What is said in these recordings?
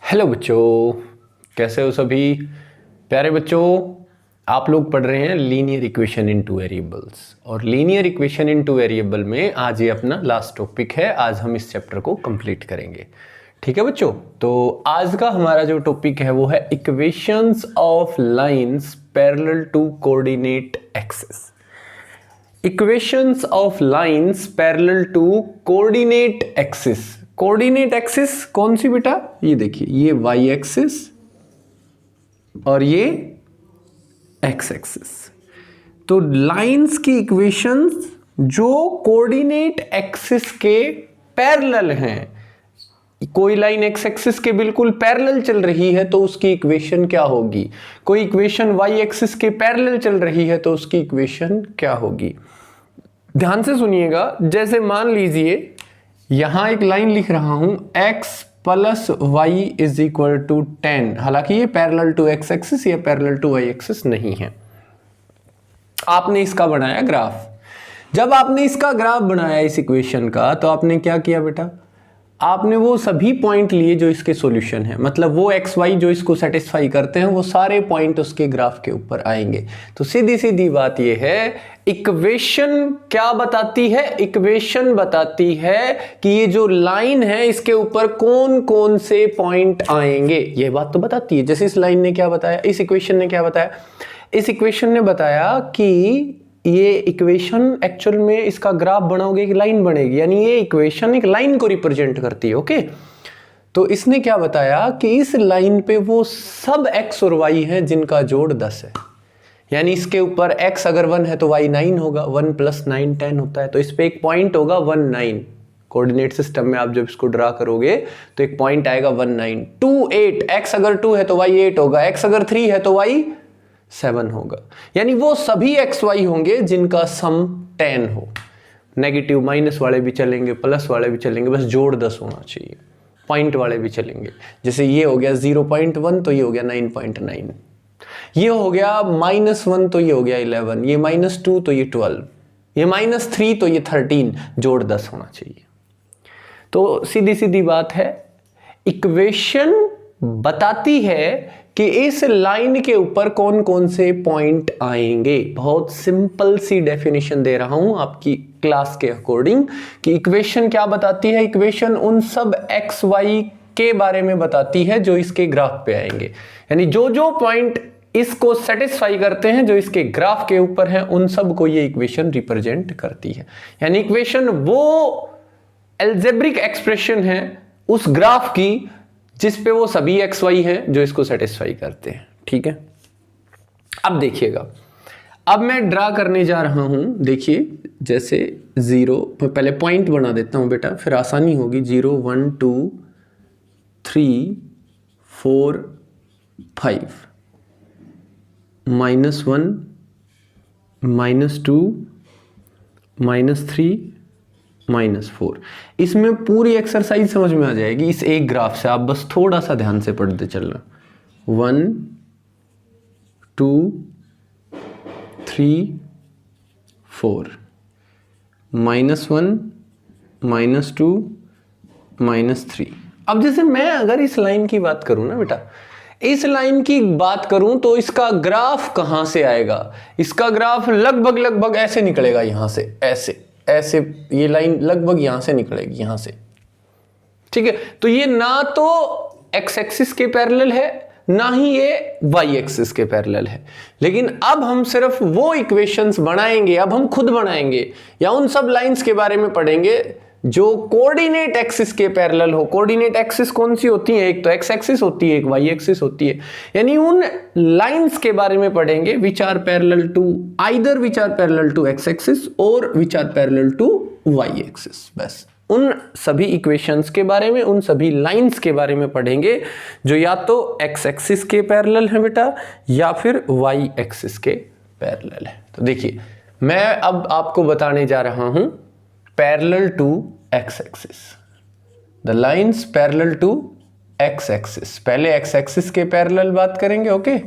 Hello बच्चों, कैसे हो सभी प्यारे बच्चों। आप लोग पढ़ रहे हैं linear equation in two variables और linear equation in two variable में आज ये अपना लास्ट टॉपिक है। आज हम इस चैप्टर को कंप्लीट करेंगे। ठीक है बच्चों, तो आज का हमारा जो टॉपिक है वो है equations of lines parallel to coordinate axis. Equations of lines parallel to coordinate axis. Coordinate axis कौन सी बेटा? ये देखिए, ये वाई एक्सिस और ये एक्स एक्सिस। तो लाइंस की इक्वेशंस जो कोऑर्डिनेट एक्सिस के पैरेलल हैं। कोई लाइन एक्स एक्सिस के बिल्कुल पैरेलल चल रही है तो उसकी इक्वेशन क्या होगी। कोई इक्वेशन वाई एक्सिस के पैरेलल चल रही है तो उसकी इक्वेशन क्या होगी। ध्यान से सुनिएगा। जैसे मान लीजिए यहां एक लाइन लिख रहा हूं x plus y is equal to 10। हालांकि ये पैरेलल टू एक्स एक्सिस या पैरेलल टू वाई एक्सिस नहीं है। आपने इसका बनाया ग्राफ। जब आपने इसका ग्राफ बनाया इस इक्वेशन का, तो आपने क्या किया बेटा? आपने वो सभी पॉइंट लिए जो इसके सॉल्यूशन है, मतलब वो एक्स वाई जो इसको सेटिस्फाई करते हैं, वो सारे पॉइंट उसके ग्राफ के ऊपर आएंगे। तो सीधी सीधी बात ये है, इक्वेशन क्या बताती है? इक्वेशन बताती है कि ये जो लाइन है इसके ऊपर कौन कौन से पॉइंट आएंगे। ये बात तो बताती है। जैसे इस लाइन ने क्या बताया, इस इक्वेशन ने क्या बताया? इस इक्वेशन ने बताया कि ये इक्वेशन एक्चुअल में इसका ग्राफ बनाओगे एक लाइन बनेगी, यानी ये इक्वेशन एक लाइन को रिप्रेजेंट करती है। ओके, तो इसने क्या बताया कि इस लाइन पे वो सब x और y हैं जिनका जोड़ 10 है। यानी इसके ऊपर x अगर 1 है तो y 9 होगा। 1 + 9 10 होता है। तो इस पे एक पॉइंट होगा 1 9। कोऑर्डिनेट सिस्टम में आप जब इसको ड्रा करोगे तो एक पॉइंट आएगा 1 9। 2 8, x अगर 2 है तो y 8 होगा। x अगर 3 है तो y 7 होगा। यानी वो सभी एक्स वाई होंगे जिनका सम 10 हो। नेगेटिव माइनस वाले भी चलेंगे, प्लस वाले भी चलेंगे, बस जोड़ 10 होना चाहिए। पॉइंट वाले भी चलेंगे। जैसे ये हो गया 0.1 तो ये हो गया 9.9, ये हो गया -1 तो ये हो गया 11, ये -2 तो ये 12, ये -3 तो ये 13, जोड़ 10 होना चाहिए। तो सीधी सीधी बात है, इक्वेशन बताती है कि इस लाइन के ऊपर कौन कौन से पॉइंट आएंगे। बहुत सिंपल सी डेफिनेशन दे रहा हूं आपकी क्लास के अकॉर्डिंग कि इक्वेशन क्या बताती है। इक्वेशन उन सब एक्स वाई के बारे में बताती है जो इसके ग्राफ पे आएंगे। यानी जो जो पॉइंट इसको सेटिस्फाई करते हैं, जो इसके ग्राफ के ऊपर हैं, उन सब को ये इक्वेशन रिप्रेजेंट करती है। यानी इक्वेशन वो एल्जेब्रिक एक्सप्रेशन है उस ग्राफ की जिस पे वो सभी एक्स वाई हैं जो इसको सेटिस्फाई करते हैं। ठीक है, अब देखिएगा, अब मैं ड्रा करने जा रहा हूं। देखिए, जैसे 0, मैं पहले पॉइंट बना देता हूं बेटा, फिर आसानी होगी। 0 1 2 3 4 5, -1 -2 -3 -4। इसमें पूरी एक्सरसाइज समझ में आ जाएगी इस एक ग्राफ से। आप बस थोड़ा सा ध्यान से पढ़ते चलना। 1 2 3 4, -1 -2 -3। अब जैसे मैं अगर इस लाइन की बात करूं ना बेटा, इस लाइन की बात करूं तो इसका ग्राफ कहां से आएगा? इसका ग्राफ लगभग ऐसे निकलेगा, यहां से ऐसे ये लाइन लगभग यहां से निकलेगी, यहां से। ठीक है, तो ये ना तो एक्स एक्सिस के पैरेलल है, ना ही ये वाई एक्सिस के पैरेलल है। लेकिन अब हम सिर्फ वो इक्वेशंस बनाएंगे, अब हम खुद बनाएंगे या उन सब लाइंस के बारे में पढ़ेंगे जो कोऑर्डिनेट एक्सिस के पैरेलल हो। कोऑर्डिनेट एक्सिस कौन सी होती है? एक तो एक्स एक्सिस होती है, एक वाई एक्सिस होती है। यानी उन लाइंस के बारे में पढ़ेंगे which are parallel to either which are parallel to x axis और which are parallel to Y axis. बस उन सभी इक्वेशंस के बारे में, उन सभी लाइंस के बारे में पढ़ेंगे जो या तो एक्स एक्सिस के पैरेलल है बेटा, या फिर वाई एक्सिस के पैरेलल है। तो देखिए, मैं अब आपको बताने जा रहा हूं parallel to x axis, the lines parallel to x axis. पहले एक्स एक्सिस के पैरेलल बात करेंगे, ओके,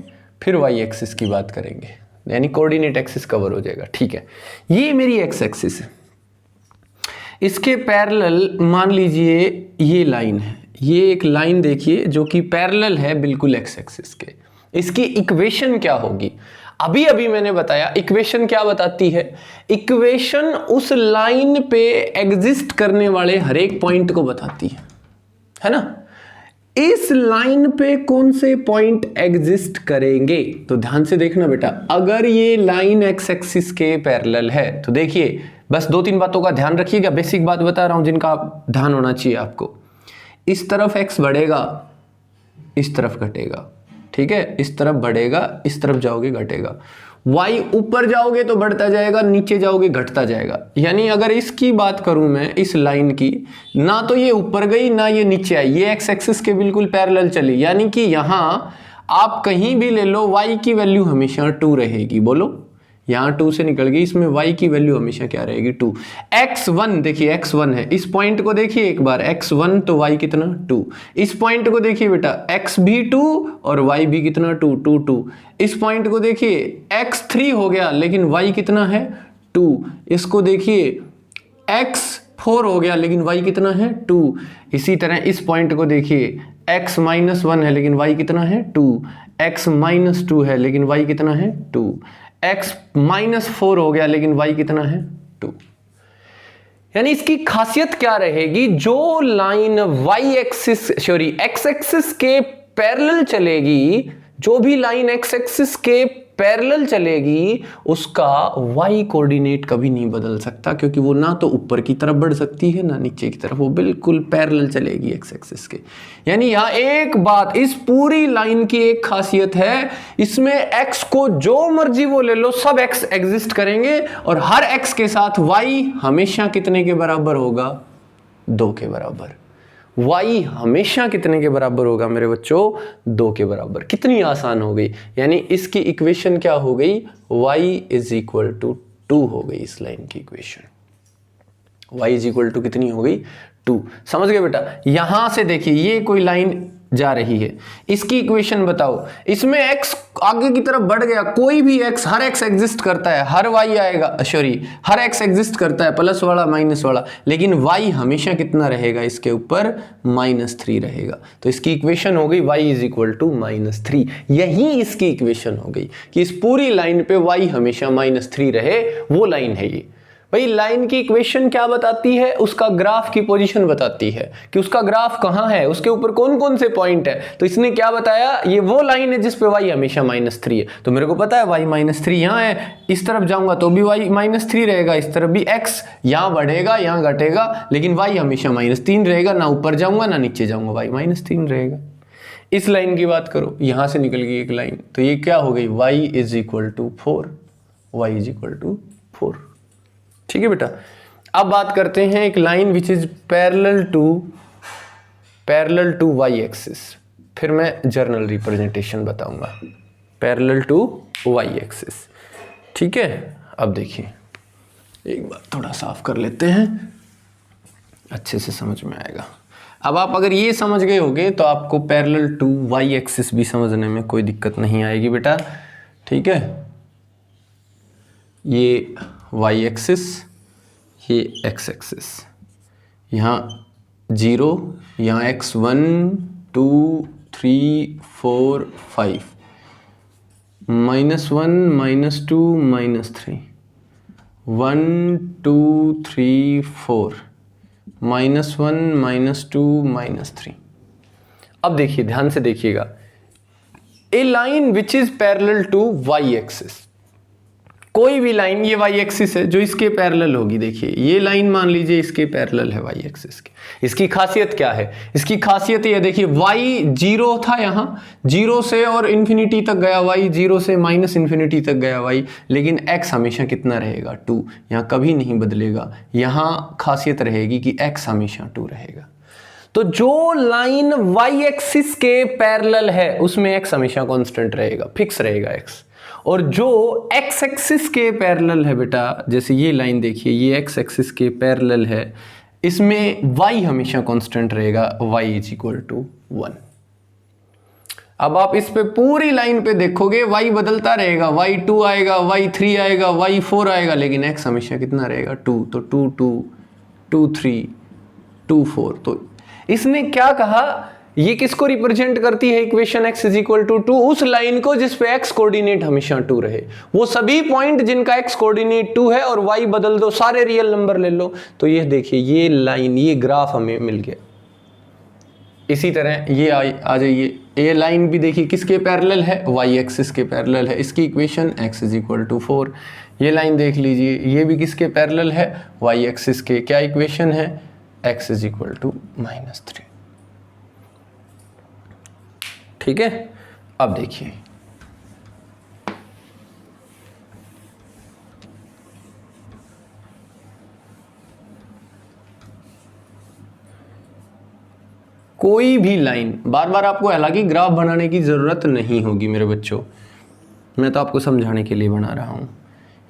फिर वाई एक्सिस की बात करेंगे, यानी कोऑर्डिनेट एक्सिस कवर हो जाएगा। ठीक है, ये मेरी एक्स एक्सिस है। इसके पैरेलल मान लीजिए ये लाइन है, ये एक लाइन देखिए जो कि पैरेलल है बिल्कुल एक्स एक्सिस के। इसकी इक्वेशन क्या होगी? अभी अभी मैंने बताया इक्वेशन क्या बताती है। इक्वेशन उस लाइन पे एग्जिस्ट करने वाले हर एक पॉइंट को बताती है ना। इस लाइन पे कौन से पॉइंट एग्जिस्ट करेंगे, तो ध्यान से देखना बेटा। अगर ये लाइन एक्स एक्सिस के पैरेलल है तो देखिए, बस 2-3 बातों का ध्यान रखिएगा, बेसिक बात बता रहा हूं जिनका ध्यान होना चाहिए आपको। इस तरफ x बढ़ेगा, इस तरफ घटेगा, ठीक है। इस तरफ बढ़ेगा, इस तरफ जाओगे घटेगा। y ऊपर जाओगे तो बढ़ता जाएगा, नीचे जाओगे घटता जाएगा। यानी अगर इसकी बात करूं मैं, इस लाइन की, ना तो ये ऊपर गई ना ये नीचे आई, ये एक्स एक्सिस के बिल्कुल पैरेलल चली। यानी कि यहां आप कहीं भी ले लो y की वैल्यू हमेशा 2 रहेगी। बोलो, यहाँ 2 से निकल गई, इसमें y की वैल्यू हमेशा क्या रहेगी? 2। x1 देखिए, x1 है, इस पॉइंट को देखिए एक बार, x1 तो y कितना? 2। इस पॉइंट को देखिए बेटा, x भी 2 और y भी कितना? 2, 2, 2। इस पॉइंट को देखिए, x3 हो गया लेकिन y कितना है? 2। इसको देखिए, x4 हो गया लेकिन y कितना है? 2। इसी तरह इस पॉइंट को देखिए, x-1 है लेकिन y कितना है? 2। x-2 है लेकिन y कितना है? 2। x-4 हो गया लेकिन y कितना है? 2। यानी इसकी खासियत क्या रहेगी? जो line y axis x axis के पैरेलल चलेगी, जो भी लाइन x एक्सिस के पैरेलल चलेगी, उसका y कोऑर्डिनेट कभी नहीं बदल सकता, क्योंकि वो ना तो ऊपर की तरफ बढ़ सकती है ना नीचे की तरफ, वो बिल्कुल पैरेलल चलेगी x एक्सिस के। यानी यहां एक बात, इस पूरी लाइन की एक खासियत है, इसमें x को जो मर्जी वो ले लो, सब x एग्जिस्ट करेंगे और हर x के साथ y हमेशा कितने के बराबर होगा? 2 के बराबर। y हमेशा कितने के बराबर होगा मेरे बच्चों? 2 के बराबर। कितनी आसान हो गई। यानी इसकी इक्वेशन क्या हो गई? y = 2 हो गई इस लाइन की इक्वेशन। y = कितनी हो गई? 2। समझ गए बेटा? यहां से देखिए, ये कोई लाइन जा रही है, इसकी इक्वेशन बताओ। इसमें x आगे की तरफ बढ़ गया, कोई भी x, हर x एग्जिस्ट करता है, हर y आएगा, हर x एग्जिस्ट करता है, प्लस वाला माइनस वाला, लेकिन y हमेशा कितना रहेगा? इसके ऊपर -3 रहेगा। तो इसकी इक्वेशन हो गई y = -3। यही इसकी इक्वेशन हो गई कि इस पूरी लाइन पे y हमेशा -3 रहे, वो लाइन है ये। भाई लाइन की इक्वेशन क्या बताती है? उसका ग्राफ की पोजीशन बताती है कि उसका ग्राफ कहां है, उसके ऊपर कौन कौन से पॉइंट है। तो इसने क्या बताया? ये वो लाइन है जिस पे y हमेशा -3 है। तो मेरे को पता है y -3 यहां है, इस तरफ जाऊंगा तो भी y -3 रहेगा, इस तरफ भी x यहां बढ़ेगा यहां घटेगा, लेकिन y हमेशा -3 रहेगा, ना ऊपर जाऊंगा ना नीचे जाऊंगा, y -3 रहेगा। इस लाइन की बात करो, यहां से निकल गई एक लाइन, तो ये क्या हो गई? y = 4। y = 4। ठीक है बेटा। अब बात करते हैं एक line which is parallel to y axis. फिर मैं जर्नल रिप्रेजेंटेशन बताऊंगा। पैरेलल टू y एक्सिस, ठीक है। अब देखिए, एक बार थोड़ा साफ कर लेते हैं, अच्छे से समझ में आएगा। अब आप अगर ये समझ गए होंगे तो आपको पैरेलल टू y एक्सिस भी समझने में कोई दिक्कत नहीं आएगी बेटा, ठीक है। ये y एक्सिस, ये x एक्सिस, यहाँ 0, यहाँ x1 2 3 4 5, -1 -2 -3, 1 2 3 4, -1 -2 -3। अब देखिए, ध्यान से देखिएगा, a line which is parallel to y axis. कोई भी लाइन, ये y एक्सिस है जो इसके पैरेलल होगी। देखिए ये लाइन मान लीजिए इसके पैरेलल है y एक्सिस के। इसकी खासियत क्या है? इसकी खासियत ये देखिए, y 0 था, यहाँ 0 से और इन्फिनिटी तक गया y, 0 से -∞ तक गया y, लेकिन x हमेशा कितना रहेगा? 2। यहाँ कभी नहीं बदलेगा। यहाँ खासियत रहेगी कि x हमेशा 2 रहेगा। तो जो लाइन y एक्सिस के पैरेलल है उसमें x हमेशा कांस्टेंट रहेगा, फिक्स रहेगा x। और जो x एक्सिस के पैरेलल है बेटा, जैसे ये लाइन देखिए, ये x एक्सिस के पैरेलल है, इसमें y हमेशा कांस्टेंट रहेगा, y = 1। अब आप इस पे पूरी लाइन पे देखोगे y बदलता रहेगा, y2 आएगा, y3 आएगा, y4 आएगा, लेकिन x हमेशा कितना रहेगा? 2। तो 2 2 2 3 2 4। तो इसने क्या कहा, ये किसको रिप्रेजेंट करती है equation x is equal to 2, उस लाइन को जिस पे x कोऑर्डिनेट हमेशा 2 रहे। वो सभी पॉइंट जिनका x कोऑर्डिनेट 2 है और y बदल दो, सारे रियल नंबर ले लो, तो ये देखिए ये लाइन, ये ग्राफ हमें मिल गया। इसी तरह ये आ जाइए, ये लाइन भी देखिए किसके पैरेलल है, y एक्सिस के पैरेलल है, इसकी equation x is equal to 4। ये लाइन देख लीजिए, ये भी किसके पैरेलल है, y एक्सिस के, क्या इक्वेशन है, x इज इक्वल टू -3। ठीक है, अब देखिए कोई भी लाइन, बार बार आपको हालांकि ग्राफ बनाने की ज़रूरत नहीं होगी मेरे बच्चों, मैं तो आपको समझाने के लिए बना रहा हूँ।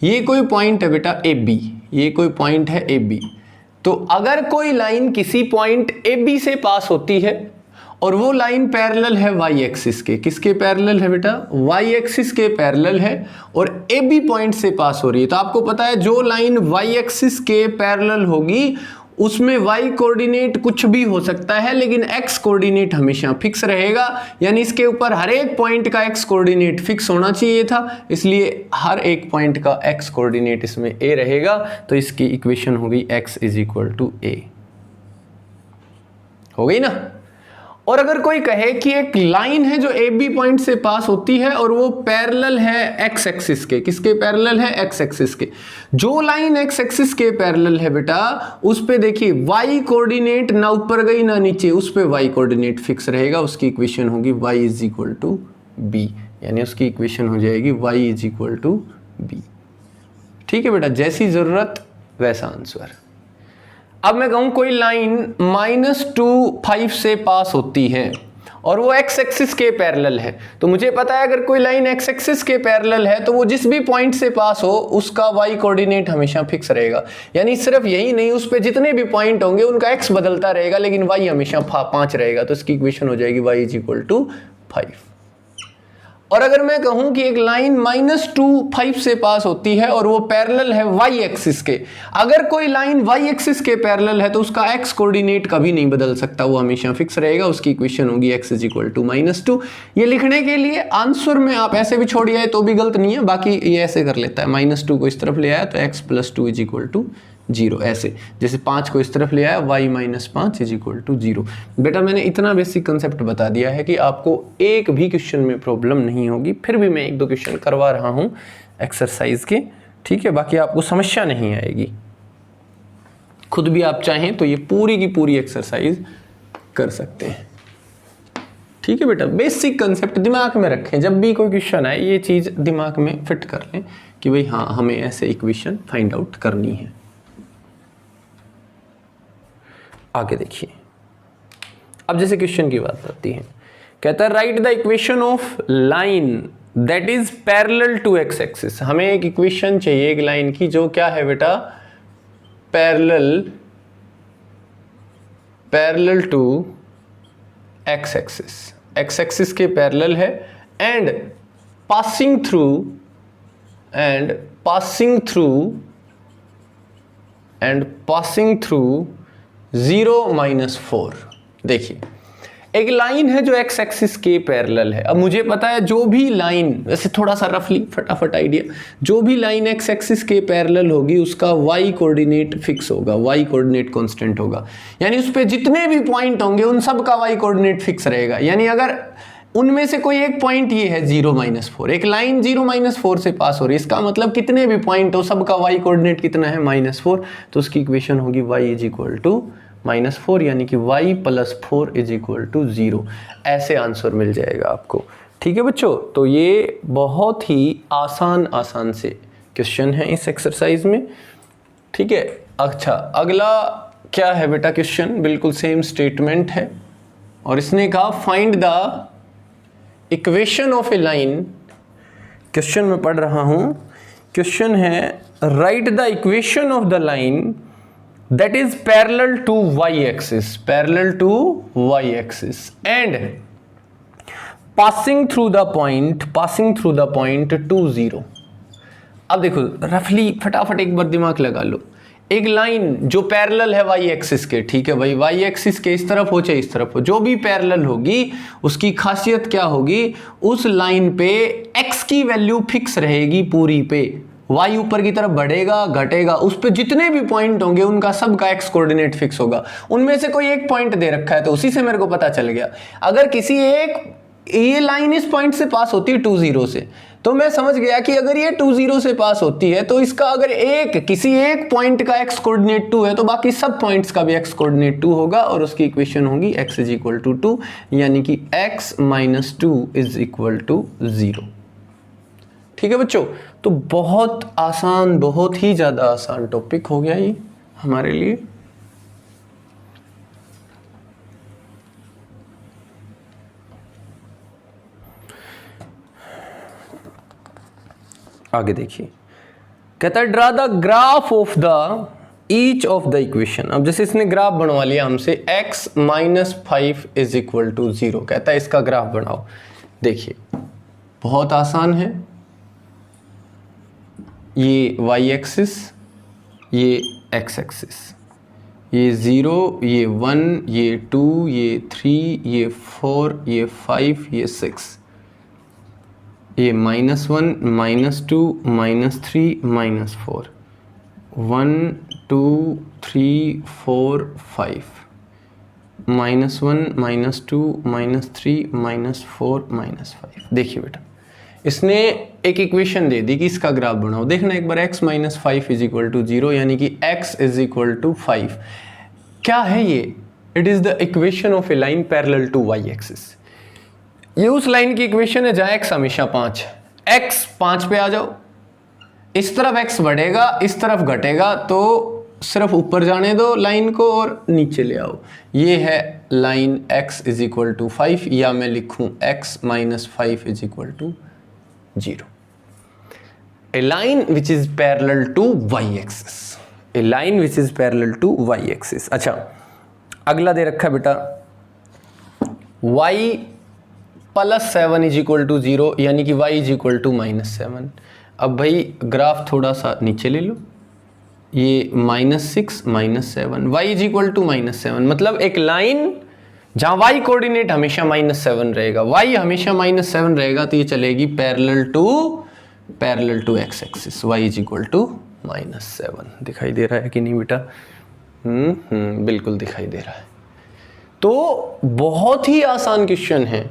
ये कोई पॉइंट है बेटा ए बी, ये कोई पॉइंट है ए बी, तो अगर कोई लाइन किसी पॉइंट ए बी से पास होती है और वो लाइन पैरेलल है वाई एक्सिस के, किसके पैरेलल है बेटा, वाई एक्सिस के पैरेलल है, और ए बी पॉइंट से पास हो रही है, तो आपको पता है जो लाइन वाई एक्सिस के पैरेलल होगी उसमें y कोऑर्डिनेट कुछ भी हो सकता है, लेकिन x कोऑर्डिनेट हमेशा फिक्स रहेगा। यानी इसके ऊपर हर एक पॉइंट का x कोऑर्डिनेट फिक्स होना चाहिए था, इसलिए हर एक पॉइंट का x कोऑर्डिनेट इसमें a रहेगा, तो इसकी इक्वेशन होगी x is equal to a। हो गई ना। और अगर कोई कहे कि एक लाइन है जो ए बी पॉइंट से पास होती है और वो पैरेलल है एक्स एक्सिस के, किसके पैरेलल है, एक्स एक्सिस के, जो लाइन एक्स एक्सिस के पैरेलल है बेटा उस पे देखिए वाई कोऑर्डिनेट ना ऊपर गई ना नीचे, उस पे वाई कोऑर्डिनेट फिक्स रहेगा, उसकी इक्वेशन होगी y is equal to b, यानी उसकी इक्वेशन हो जाएगी y is equal to b. ठीक है बेटा, जैसी जरूरत वैसा आंसर। अब मैं कहूं कोई लाइन -2 5 से पास होती है और वो x एक्सिस के पैरेलल है, तो मुझे पता है अगर कोई लाइन x एक्सिस के पैरेलल है तो वो जिस भी पॉइंट से पास हो उसका y कोऑर्डिनेट हमेशा फिक्स रहेगा। यानी सिर्फ यही नहीं, उस पे जितने भी पॉइंट होंगे उनका x बदलता रहेगा लेकिन y हमेशा 5 रहेगा, तो इसकी इक्वेशन हो जाएगी y इज इक्वल टू 5। और अगर मैं कहूं कि एक लाइन -2 5 से पास होती है और वो पैरेलल है y एक्सिस के, अगर कोई लाइन y एक्सिस के पैरेलल है तो उसका x कोऑर्डिनेट कभी नहीं बदल सकता, वो हमेशा फिक्स रहेगा, उसकी इक्वेशन होगी x इज इक्वल टू -2। ये लिखने के लिए आंसर में आप ऐसे भी छोड़ आए तो भी गलत नहीं है, बाकी ये ऐसे कर लेता है, -2 को इस तरफ ले आया तो x + 2 इज इक्वल टू 0, ऐसे जैसे 5 को इस तरफ ले आया y - 5 इज इक्वल टू 0। बेटा मैंने इतना बेसिक कंसेप्ट बता दिया है कि आपको एक भी क्वेश्चन में प्रॉब्लम नहीं होगी, फिर भी मैं 1-2 क्वेश्चन करवा रहा हूँ एक्सरसाइज के, ठीक है, बाकी आपको समस्या नहीं आएगी। खुद भी आप चाहें तो ये पूरी की पूरी एक्सरसाइज कर सकते हैं। ठीक है बेटा, बेसिक कंसेप्ट दिमाग में रखें, जब भी कोई क्वेश्चन आए ये चीज़ दिमाग में फिट कर लें कि भाई हाँ हमें ऐसे इक्वेशन फाइंड आउट करनी है। आगे देखिए, अब जैसे क्वेश्चन की बात आती है, कहता है write the equation of line that is parallel to x axis. हमें एक इक्वेशन चाहिए एक लाइन की जो क्या है बेटा, parallel to x axis, x axis के पैरेलल है एंड पासिंग थ्रू 0-4। देखिए एक लाइन है जो एक्स एक्सिस के पैरेलल है। अब मुझे पता है जो भी लाइन, वैसे थोड़ा सा रफली फटाफट आइडिया, जो भी लाइन एक्स एक्सिस के पैरेलल होगी उसका वाई कोऑर्डिनेट फिक्स होगा, वाई कोऑर्डिनेट कांस्टेंट होगा, यानी उस पे जितने भी पॉइंट होंगे उन सब का वाई कोऑर्डिनेट फिक्स रहेगा। यानी अगर उनमें से कोई एक पॉइंट ये है 0-4, एक लाइन 0-4 से पास हो रही है, इसका मतलब कितने भी पॉइंट हो सबका वाई कोऑर्डिनेट कितना है, -4, तो उसकी इक्वेशन होगी y इज इक्वल टू -4, यानी कि y + 4 इज इक्वल टू 0। ऐसे आंसर मिल जाएगा आपको। ठीक है बच्चों, तो ये बहुत ही आसान से क्वेश्चन है इस एक्सरसाइज में। ठीक है, अच्छा अगला क्या है बेटा क्वेश्चन, बिल्कुल सेम स्टेटमेंट है और इसने कहा find the equation of a line. Question में पढ़ रहा हूं, क्वेश्चन है write the equation of the line that is parallel to y-axis, and passing through the point 2, 0। अब देखो रफली फटाफट एक बार दिमाग लगा लो, एक लाइन जो पैरेलल है वाई एक्सिस के, ठीक है भाई, वाई एक्सिस के इस तरफ हो चाहे इस तरफ हो, जो भी पैरेलल होगी उसकी खासियत क्या होगी, उस लाइन पे एक्स की वैल्यू फिक्स रहेगी पूरी पे, वाई ऊपर की तरफ बढ़ेगा घटेगा, उस पे जितने भी पॉइंट होंगे उनका सबका एक्स कोऑर्डिनेट फिक्स होगा। उनमें से कोई एक पॉइंट दे रखा है तो उसी से मेरे को पता चल गया, अगर किसी एक ये लाइन इस पॉइंट से पास होती है 2 0 से, तो मैं समझ गया कि अगर ये 2 0 से पास होती है तो इसका अगर किसी एक पॉइंट का एक्स कोऑर्डिनेट 2 है तो बाकी सब पॉइंट्स का भी एक्स कोऑर्डिनेट 2 होगा, और उसकी इक्वेशन होगी x = 2, यानी कि x - 2 = 0। ठीक है बच्चों, तो बहुत आसान, बहुत ही ज्यादा आसान टॉपिक हो गया ये हमारे लिए। आगे देखिए, कहता है draw the graph of the each of the equation. अब जैसे इसने ग्राफ बनवा लिया हमसे x - 5 = 0, कहता है इसका ग्राफ बनाओ। देखिए बहुत आसान है, ये y एक्सिस, ये x एक्सिस, ये 0, ये 1, ये 2, ये 3, ये 4, ये 5, ये 6, ये -1, -2, -3, -4, 1 2 3 4 5, -1 -2 -3 -4 -5। देखिए बेटा, इसने एक इक्वेशन दे दी कि इसका ग्राफ बनाओ। देखना एक बार x - 5 = 0, यानी कि x = 5। क्या है ये? It is the equation of a line parallel to y axis. ये उस लाइन की इक्वेशन है जहां x हमेशा 5 है। x 5 पे आ जाओ, इस तरफ x बढ़ेगा, इस तरफ घटेगा, तो सिर्फ ऊपर जाने दो लाइन को और नीचे ले आओ। ये है लाइन x = 5, या मैं लिखूं x - 5 = 0। A line which is parallel to y axis, a line which is parallel to y axis। अच्छा, अगला दे रखा है बेटा y + 7 = 0, यानी कि y = -7। अब भाई ग्राफ थोड़ा सा नीचे ले लो, ये -6 -7, y = -7, मतलब एक लाइन जहां y कोऑर्डिनेट हमेशा -7 रहेगा, y हमेशा -7 रहेगा, तो ये चलेगी parallel to x axis, y = -7। दिखाई दे रहा है कि नहीं बेटा? बिल्कुल दिखाई दे रहा है। तो बहुत ही आसान क्वेश्चन है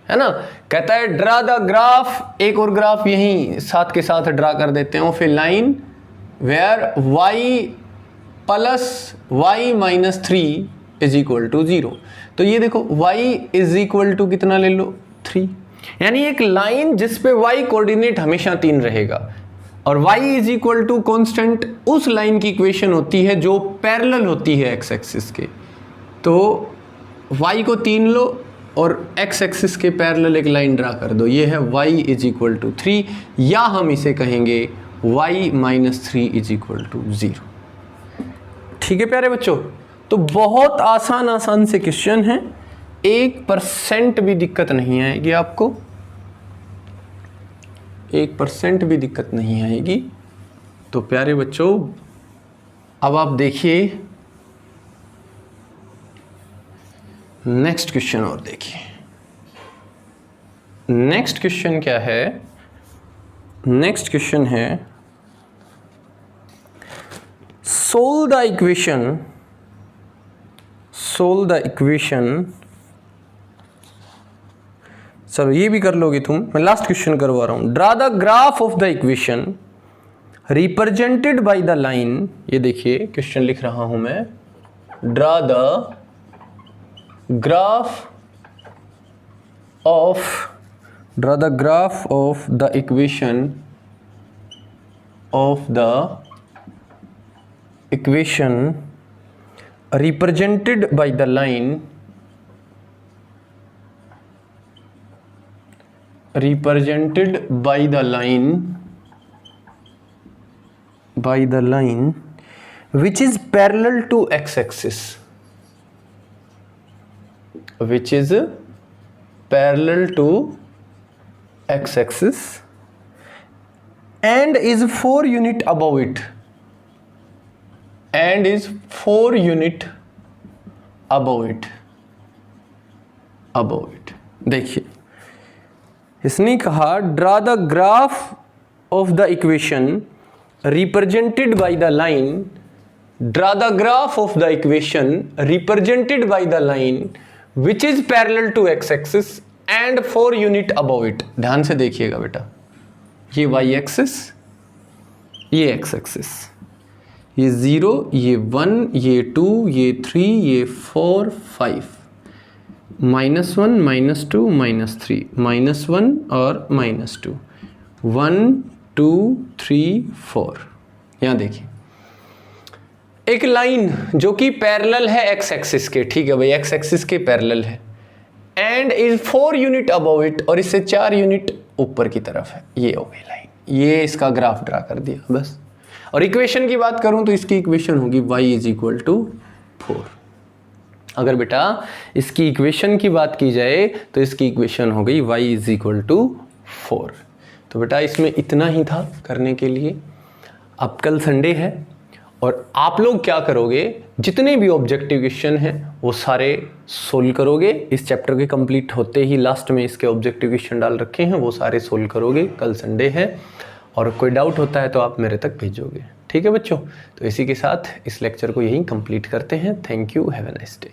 ना। कहता है ड्रा द ग्राफ, एक और ग्राफ यहीं साथ के साथ ड्रा कर देते हैं, फिर लाइन वेयर y + y - 3 = 0। तो ये देखो y = कितना ले लो, 3, यानी एक लाइन जिस पे y कोऑर्डिनेट हमेशा 3 रहेगा, और y = कांस्टेंट उस लाइन की इक्वेशन होती है जो पैरेलल होती है x एक्सिस के। तो y को 3 लो और x एक्सिस के पैरेलल एक लाइन ड्रा कर दो, ये है y = 3, या हम इसे कहेंगे y - 3 = 0। ठीक है प्यारे बच्चों, तो बहुत आसान से क्वेश्चन है, 1% भी दिक्कत नहीं आएगी आपको, 1% भी दिक्कत नहीं आएगी। तो प्यारे बच्चों अब आप देखिए नेक्स्ट क्वेश्चन, और देखिए नेक्स्ट क्वेश्चन क्या है। नेक्स्ट क्वेश्चन है solve the equation। चलो ये भी कर लोगे तुम, मैं लास्ट क्वेश्चन करवा रहा हूं। Draw the graph of the equation represented by the line. ये देखिए क्वेश्चन लिख रहा हूं मैं, draw the graph of the equation represented by the line which is parallel to x axis, and is 4 units above it। and is 4 unit above it. देखिए इसने कहा draw the graph of the equation represented by the line, draw the graph of the equation represented by the line which is parallel to x axis and 4 unit above it. ध्यान से देखिएगा बेटा, ये y axis, ये x axis, ये 0, ये 1, ये 2, ये 3, ये 4, 5, -1, -2, -3, -1 और -2, 1, 2, 3, 4। यहां देखिए एक लाइन जो कि पैरेलल है एक्स एक्सिस के, ठीक है भाई, एक्स एक्सिस के पैरेलल है, and is 4 unit above it, और इससे 4 यूनिट ऊपर की तरफ है। ये हो गई लाइन, ये इसका ग्राफ ड्रा कर दिया बस। और इक्वेशन की बात करूं तो इसकी इक्वेशन होगी y = 4। अगर बेटा इसकी इक्वेशन की बात की जाए तो इसकी इक्वेशन हो गई y = 4। तो बेटा इसमें इतना ही था करने के लिए। अब कल संडे है और आप लोग क्या करोगे, जितने भी ऑब्जेक्टिव क्वेश्चन हैं वो सारे सोल्व करोगे। इस चैप्टर के कंप्लीट होते ही लास्ट में इसके ऑब्जेक्टिव क्वेश्चन डाल रखे हैं, वो सारे सोल्व करोगे। कल संडे है और कोई डाउट होता है तो आप मेरे तक भेजोगे, ठीक है बच्चों। तो इसी के साथ इस लेक्चर को यहीं कंप्लीट करते हैं। Thank you, have a nice day.